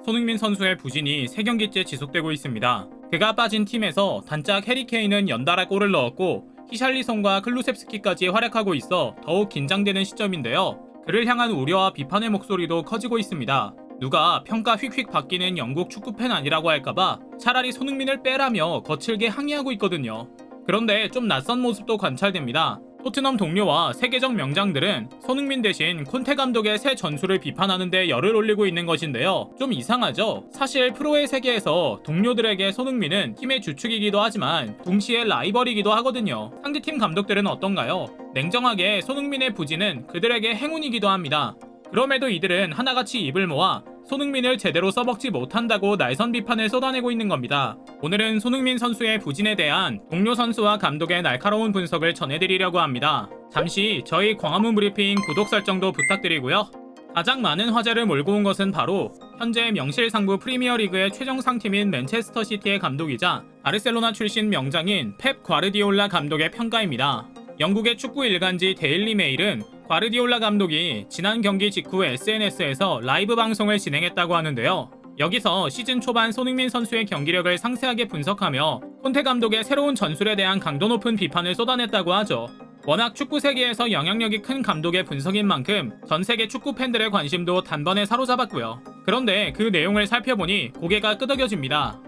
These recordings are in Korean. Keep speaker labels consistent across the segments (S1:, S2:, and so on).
S1: 손흥민 선수의 부진이 3경기째 지속되고 있습니다. 그가 빠진 팀에서 단짝 해리 케인은 연달아 골을 넣었고 히샬리송과 클루셉스키까지 활약하고 있어 더욱 긴장되는 시점인데요. 그를 향한 우려와 비판의 목소리도 커지고 있습니다. 누가 평가 휙휙 바뀌는 영국 축구팬 아니라고 할까봐 차라리 손흥민을 빼라며 거칠게 항의하고 있거든요. 그런데 좀 낯선 모습도 관찰됩니다. 토트넘 동료와 세계적 명장들은 손흥민 대신 콘테 감독의 새 전술을 비판하는 데 열을 올리고 있는 것인데요. 좀 이상하죠? 사실 프로의 세계에서 동료들에게 손흥민은 팀의 주축이기도 하지만 동시에 라이벌이기도 하거든요. 상대팀 감독들은 어떤가요? 냉정하게 손흥민의 부진은 그들에게 행운이기도 합니다. 그럼에도 이들은 하나같이 입을 모아 손흥민을 제대로 써먹지 못한다고 날선 비판을 쏟아내고 있는 겁니다. 오늘은 손흥민 선수의 부진에 대한 동료 선수와 감독의 날카로운 분석을 전해드리려고 합니다. 잠시 저희 광화문 브리핑 구독 설정도 부탁드리고요. 가장 많은 화제를 몰고 온 것은 바로 현재 명실상부 프리미어리그의 최정상팀인 맨체스터 시티의 감독이자 바르셀로나 출신 명장인 펩 과르디올라 감독의 평가입니다. 영국의 축구 일간지 데일리 메일은 과르디올라 감독이 지난 경기 직후 SNS에서 라이브 방송을 진행했다고 하는데요. 여기서 시즌 초반 손흥민 선수의 경기력을 상세하게 분석하며 콘테 감독의 새로운 전술에 대한 강도 높은 비판을 쏟아냈다고 하죠. 워낙 축구 세계에서 영향력이 큰 감독의 분석인 만큼 전 세계 축구 팬들의 관심도 단번에 사로잡았고요. 그런데 그 내용을 살펴보니 고개가 끄덕여집니다.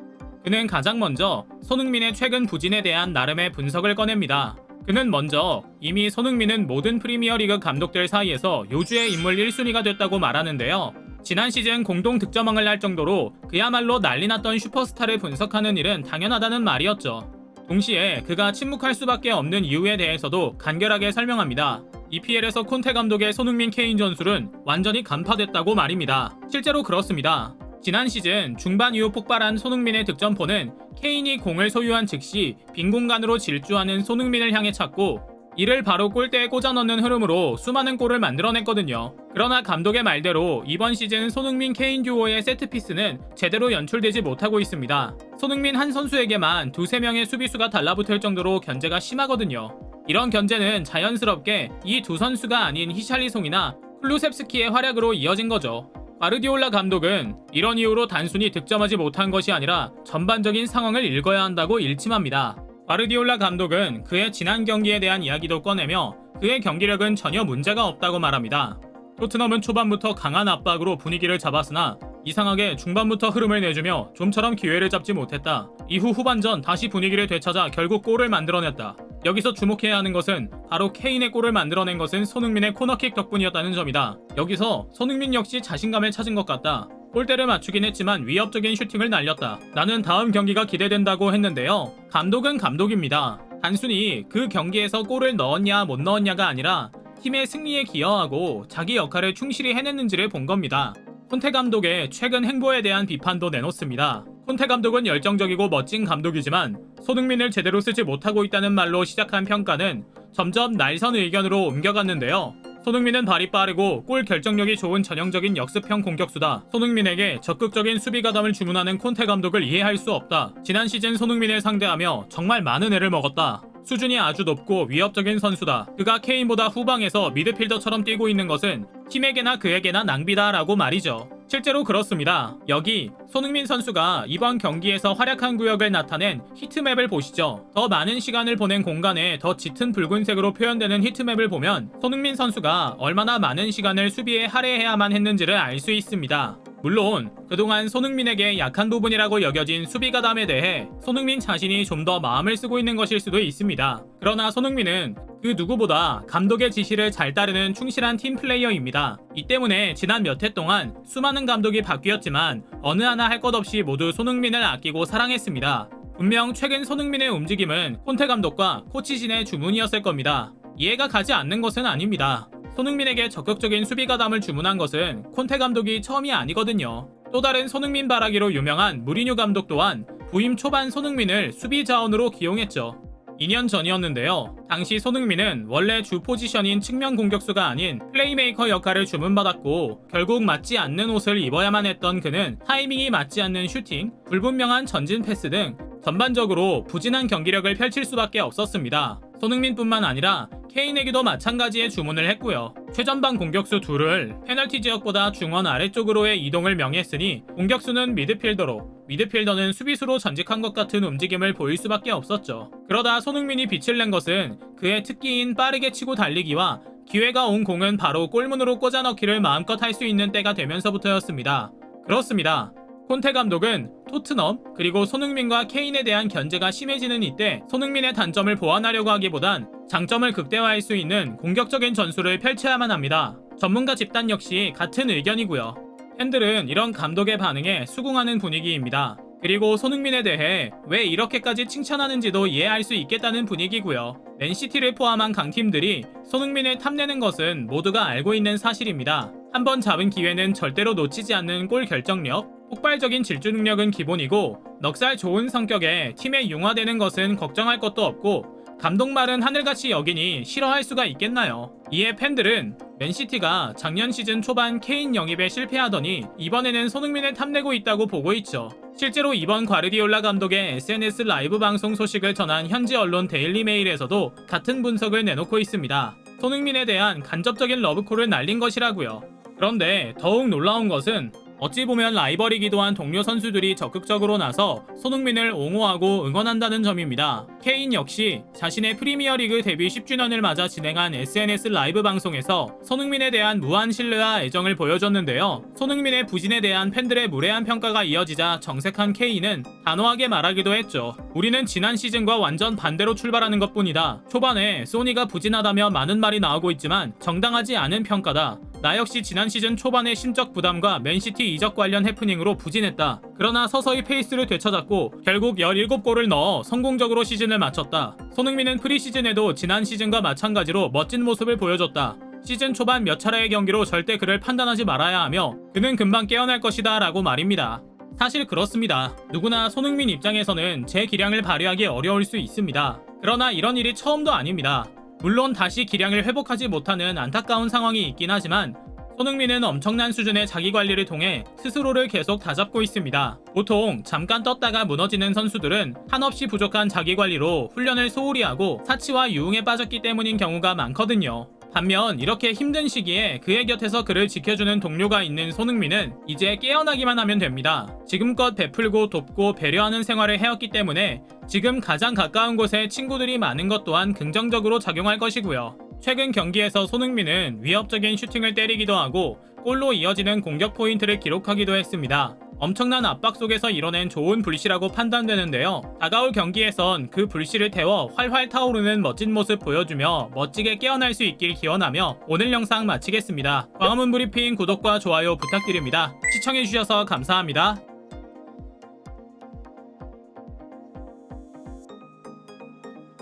S1: 그는 가장 먼저 손흥민의 최근 부진에 대한 나름의 분석을 꺼냅니다. 그는 먼저 이미 손흥민은 모든 프리미어리그 감독들 사이에서 요주의 인물 1순위가 됐다고 말하는데요. 지난 시즌 공동 득점왕을 할 정도로 그야말로 난리났던 슈퍼스타를 분석하는 일은 당연하다는 말이었죠. 동시에 그가 침묵할 수밖에 없는 이유에 대해서도 간결하게 설명합니다. EPL에서 콘테 감독의 손흥민 케인 전술은 완전히 간파됐다고 말입니다. 실제로 그렇습니다. 지난 시즌 중반 이후 폭발한 손흥민의 득점포는 케인이 공을 소유한 즉시 빈 공간으로 질주하는 손흥민을 향해 찼고 이를 바로 골대에 꽂아 넣는 흐름으로 수많은 골을 만들어냈거든요. 그러나 감독의 말대로 이번 시즌 손흥민 케인 듀오의 세트피스는 제대로 연출되지 못하고 있습니다. 손흥민 한 선수에게만 두세 명의 수비수가 달라붙을 정도로 견제가 심하거든요. 이런 견제는 자연스럽게 이 두 선수가 아닌 히샬리송이나 클루셉스키의 활약으로 이어진 거죠. 과르디올라 감독은 이런 이유로 단순히 득점하지 못한 것이 아니라 전반적인 상황을 읽어야 한다고 일침합니다. 과르디올라 감독은 그의 지난 경기에 대한 이야기도 꺼내며 그의 경기력은 전혀 문제가 없다고 말합니다. 토트넘은 초반부터 강한 압박으로 분위기를 잡았으나 이상하게 중반부터 흐름을 내주며 좀처럼 기회를 잡지 못했다. 이후 후반전 다시 분위기를 되찾아 결국 골을 만들어냈다. 여기서 주목해야 하는 것은 바로 케인의 골을 만들어낸 것은 손흥민의 코너킥 덕분이었다는 점이다. 여기서 손흥민 역시 자신감을 찾은 것 같다. 골대를 맞추긴 했지만 위협적인 슈팅을 날렸다. 나는 다음 경기가 기대된다고 했는데요. 감독은 감독입니다. 단순히 그 경기에서 골을 넣었냐 못 넣었냐가 아니라 팀의 승리에 기여하고 자기 역할을 충실히 해냈는지를 본 겁니다. 콘테 감독의 최근 행보에 대한 비판도 내놓습니다. 콘테 감독은 열정적이고 멋진 감독이지만 손흥민을 제대로 쓰지 못하고 있다는 말로 시작한 평가는 점점 날선 의견으로 옮겨갔는데요. 손흥민은 발이 빠르고 골 결정력이 좋은 전형적인 역습형 공격수다. 손흥민에게 적극적인 수비 가담을 주문하는 콘테 감독을 이해할 수 없다. 지난 시즌 손흥민을 상대하며 정말 많은 애를 먹었다. 수준이 아주 높고 위협적인 선수다. 그가 케인보다 후방에서 미드필더처럼 뛰고 있는 것은 팀에게나 그에게나 낭비다라고 말이죠. 실제로 그렇습니다. 여기 손흥민 선수가 이번 경기에서 활약한 구역을 나타낸 히트맵을 보시죠. 더 많은 시간을 보낸 공간에 더 짙은 붉은색으로 표현되는 히트맵을 보면 손흥민 선수가 얼마나 많은 시간을 수비에 할애해야만 했는지를 알 수 있습니다. 물론 그동안 손흥민에게 약한 부분이라고 여겨진 수비 가담에 대해 손흥민 자신이 좀 더 마음을 쓰고 있는 것일 수도 있습니다. 그러나 손흥민은 그 누구보다 감독의 지시를 잘 따르는 충실한 팀 플레이어입니다. 이 때문에 지난 몇 해 동안 수많은 감독이 바뀌었지만 어느 하나 할 것 없이 모두 손흥민을 아끼고 사랑했습니다. 분명 최근 손흥민의 움직임은 콘테 감독과 코치진의 주문이었을 겁니다. 이해가 가지 않는 것은 아닙니다. 손흥민에게 적극적인 수비 가담을 주문한 것은 콘테 감독이 처음이 아니거든요. 또 다른 손흥민 바라기로 유명한 무리뉴 감독 또한 부임 초반 손흥민을 수비 자원으로 기용했죠. 2년 전이었는데요. 당시 손흥민은 원래 주 포지션인 측면 공격수가 아닌 플레이메이커 역할을 주문받았고 결국 맞지 않는 옷을 입어야만 했던 그는 타이밍이 맞지 않는 슈팅, 불분명한 전진 패스 등 전반적으로 부진한 경기력을 펼칠 수밖에 없었습니다. 손흥민뿐만 아니라 케인에게도 마찬가지의 주문을 했고요. 최전방 공격수 둘을 페널티 지역보다 중원 아래쪽으로의 이동을 명했으니 공격수는 미드필더로, 미드필더는 수비수로 전직한 것 같은 움직임을 보일 수밖에 없었죠. 그러다 손흥민이 빛을 낸 것은 그의 특기인 빠르게 치고 달리기와 기회가 온 공은 바로 골문으로 꽂아 넣기를 마음껏 할 수 있는 때가 되면서부터였습니다. 그렇습니다. 콘테 감독은 토트넘 그리고 손흥민과 케인에 대한 견제가 심해지는 이때 손흥민의 단점을 보완하려고 하기보단 장점을 극대화할 수 있는 공격적인 전술을 펼쳐야만 합니다. 전문가 집단 역시 같은 의견이고요. 팬들은 이런 감독의 반응에 수긍하는 분위기입니다. 그리고 손흥민에 대해 왜 이렇게까지 칭찬하는지도 이해할 수 있겠다는 분위기고요. 맨시티를 포함한 강팀들이 손흥민을 탐내는 것은 모두가 알고 있는 사실입니다. 한번 잡은 기회는 절대로 놓치지 않는 골 결정력, 폭발적인 질주 능력은 기본이고 넉살 좋은 성격에 팀에 융화되는 것은 걱정할 것도 없고 감독 말은 하늘같이 여기니 싫어할 수가 있겠나요? 이에 팬들은 맨시티가 작년 시즌 초반 케인 영입에 실패하더니 이번에는 손흥민을 탐내고 있다고 보고 있죠. 실제로 이번 과르디올라 감독의 SNS 라이브 방송 소식을 전한 현지 언론 데일리메일에서도 같은 분석을 내놓고 있습니다. 손흥민에 대한 간접적인 러브콜을 날린 것이라고요. 그런데 더욱 놀라운 것은 어찌 보면 라이벌이기도 한 동료 선수들이 적극적으로 나서 손흥민을 옹호하고 응원한다는 점입니다. 케인 역시 자신의 프리미어리그 데뷔 10주년을 맞아 진행한 SNS 라이브 방송에서 손흥민에 대한 무한 신뢰와 애정을 보여줬는데요. 손흥민의 부진에 대한 팬들의 무례한 평가가 이어지자 정색한 케인은 단호하게 말하기도 했죠. 우리는 지난 시즌과 완전 반대로 출발하는 것뿐이다. 초반에 소니가 부진하다며 많은 말이 나오고 있지만 정당하지 않은 평가다. 나 역시 지난 시즌 초반의 심적 부담과 맨시티 이적 관련 해프닝으로 부진했다. 그러나 서서히 페이스를 되찾았고 결국 17골을 넣어 성공적으로 시즌을 마쳤다. 손흥민은 프리시즌에도 지난 시즌과 마찬가지로 멋진 모습을 보여줬다. 시즌 초반 몇 차례의 경기로 절대 그를 판단하지 말아야 하며 그는 금방 깨어날 것이다 라고 말입니다. 사실 그렇습니다. 누구나 손흥민 입장에서는 제 기량을 발휘하기 어려울 수 있습니다. 그러나 이런 일이 처음도 아닙니다. 물론 다시 기량을 회복하지 못하는 안타까운 상황이 있긴 하지만 손흥민은 엄청난 수준의 자기관리를 통해 스스로를 계속 다잡고 있습니다. 보통 잠깐 떴다가 무너지는 선수들은 한없이 부족한 자기관리로 훈련을 소홀히 하고 사치와 유흥에 빠졌기 때문인 경우가 많거든요. 반면 이렇게 힘든 시기에 그의 곁에서 그를 지켜주는 동료가 있는 손흥민은 이제 깨어나기만 하면 됩니다. 지금껏 베풀고 돕고 배려하는 생활을 해왔기 때문에 지금 가장 가까운 곳에 친구들이 많은 것 또한 긍정적으로 작용할 것이고요. 최근 경기에서 손흥민은 위협적인 슈팅을 때리기도 하고 골로 이어지는 공격 포인트를 기록하기도 했습니다. 엄청난 압박 속에서 이뤄낸 좋은 불씨라고 판단되는데요. 다가올 경기에선 그 불씨를 태워 활활 타오르는 멋진 모습 보여주며 멋지게 깨어날 수 있길 기원하며 오늘 영상 마치겠습니다. 광화문 브리핑 구독과 좋아요 부탁드립니다. 시청해주셔서 감사합니다.